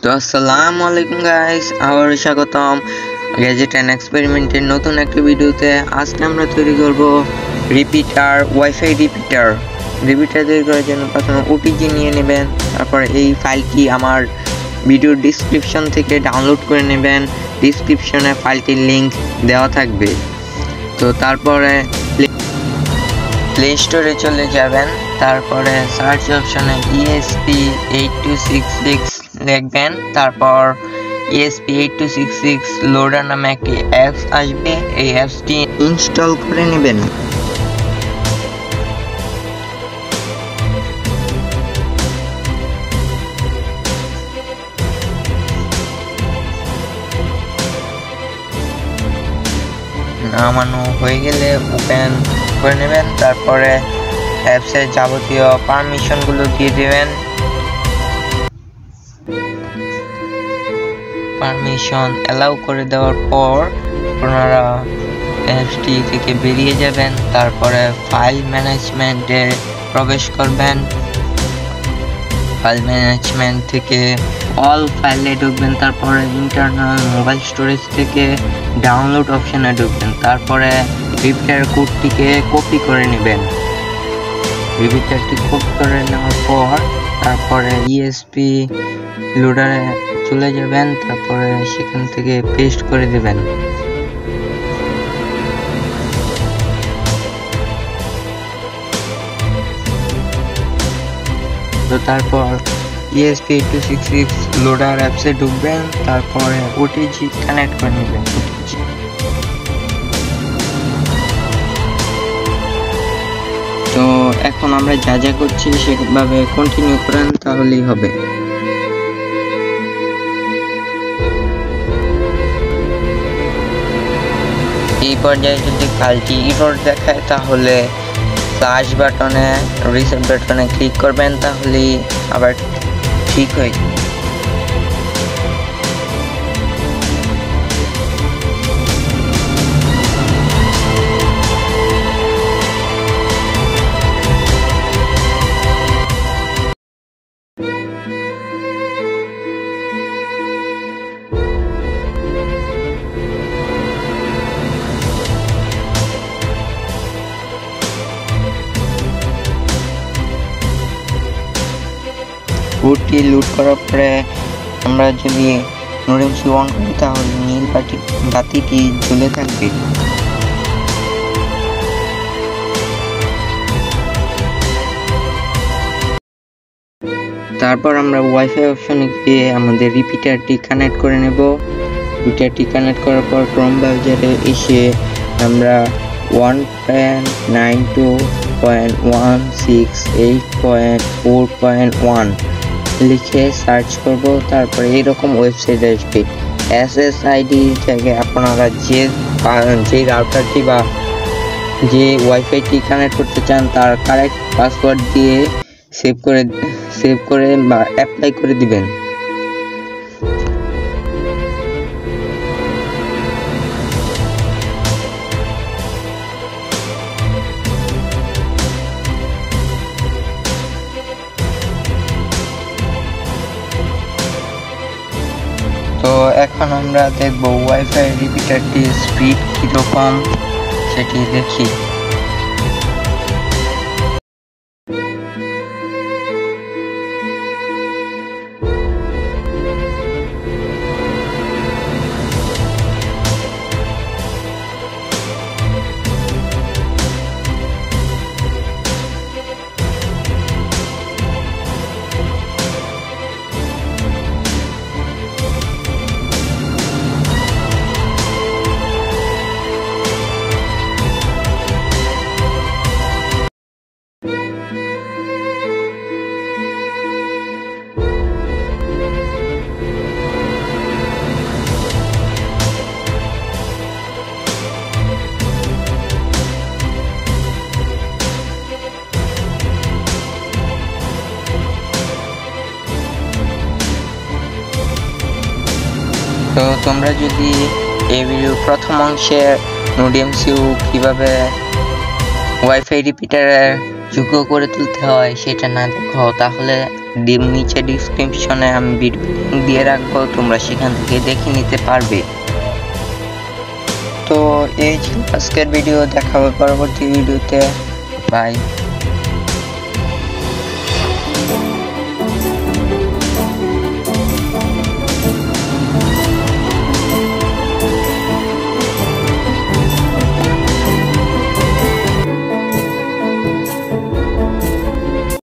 তো আসসালামু আলাইকুম গাইস, আবার স্বাগতম গ্যাজেট এন্ড এক্সপেরিমেন্টের নতুন একটা ভিডিওতে। আজকে আমরা তৈরি করব রিপিটার, ওয়াইফাই রিপিটার তৈরি করার জন্য প্রথমে ওটিজি নিয়ে নেবেন। তারপর এই ফাইলটি আমার ভিডিওর ডেসক্রিপশন থেকে ডাউনলোড করে নেবেন। ডেসক্রিপশনে ফাইলটির লিংক দেওয়া থাকবে। তো তারপরে প্লে স্টোরে চলে যাবেন। তারপরে সার্চ অপশনে ESP8266 লিখবেন। তারপর ESP8266 লোডার নামে একটি অ্যাপস আসবে, এই অ্যাপসটি ইনস্টল করে নেবেন। নামানো হয়ে গেলে ওপেন করে নেবেন। তারপরে অ্যাপসের যাবতীয় পারমিশনগুলো দিয়ে দেবেন। পারমিশন অ্যালাউ করে দেওয়ার পর আপনারা অ্যাপসটি থেকে বেরিয়ে যাবেন। তারপরে ফাইল ম্যানেজমেন্টে প্রবেশ করবেন। ফাইল ম্যানেজমেন্ট থেকে অল ফাইলে ঢুকবেন। তারপরে ইন্টারনাল মোবাইল স্টোরেজ থেকে ডাউনলোড অপশনে ঢুকবেন। তারপরে রিপিটার কোডটিকে কপি করে নেবেন। রিপিটারটি কপি করে নেওয়ার পর তারপরে ইএসপি লোডারে চলে যাবেন। তারপরে সেখান থেকে পেস্ট করে দেবেন। তো তারপর ESP8266 লোডার অ্যাপসে ঢুকবেন। তারপরে ওটিজি কানেক্ট করে নেবেন। তো এখন আমরা যা যা করছি সেভাবে কন্টিনিউ করেন, তাহলেই হবে। এই পর্যায়ে যদি ফাইলটি এরর দেখায় তাহলে ফ্ল্যাশ বাটনে, রিসেট বাটনে ক্লিক করবেন, তাহলেই আবার ঠিক হয়ে যাবে। কোডটি লুট করার পরে আমরা যদি নোডএমসি অন করি তাহলে নীল বাতিটি জ্বলে থাকবে। তারপর আমরা ওয়াইফাই অপশনে গিয়ে আমাদের রিপিটারটি কানেক্ট করে নেব। রিপিটারটি কানেক্ট করার পর ক্রোম ব্রাউজারে এসে আমরা 1.92.168.4.1 লিখে সার্চ করব। তারপরে এইরকম ওয়েবসাইট আসবে। SSID জায়গায় আপনারা যে রাউটারটি বা যে ওয়াইফাইটি কানেক্ট করতে চান তার কারেক্ট পাসওয়ার্ড দিয়ে সেভ করে বা অ্যাপ্লাই করে দিবেন। তো এখন আমরা দেখব ওয়াইফাই রিপিটারটির স্পিড কিরকম সেটি দেখি। তো তোমরা যদি এই ভিডিওর প্রথম অংশে নোডএমসিউ কিভাবে ওয়াইফাই রিপিটারে যোগ্য করে তুলতে হয় সেটা না দেখো, তাহলে নিচে ডিসক্রিপশনে আমি ভিডিও লিংক দিয়ে রাখবো, তোমরা সেখান থেকে দেখে নিতে পারবে। তো এই ছিল আজকের ভিডিও, দেখা হবে পরবর্তী ভিডিওতে। বাই।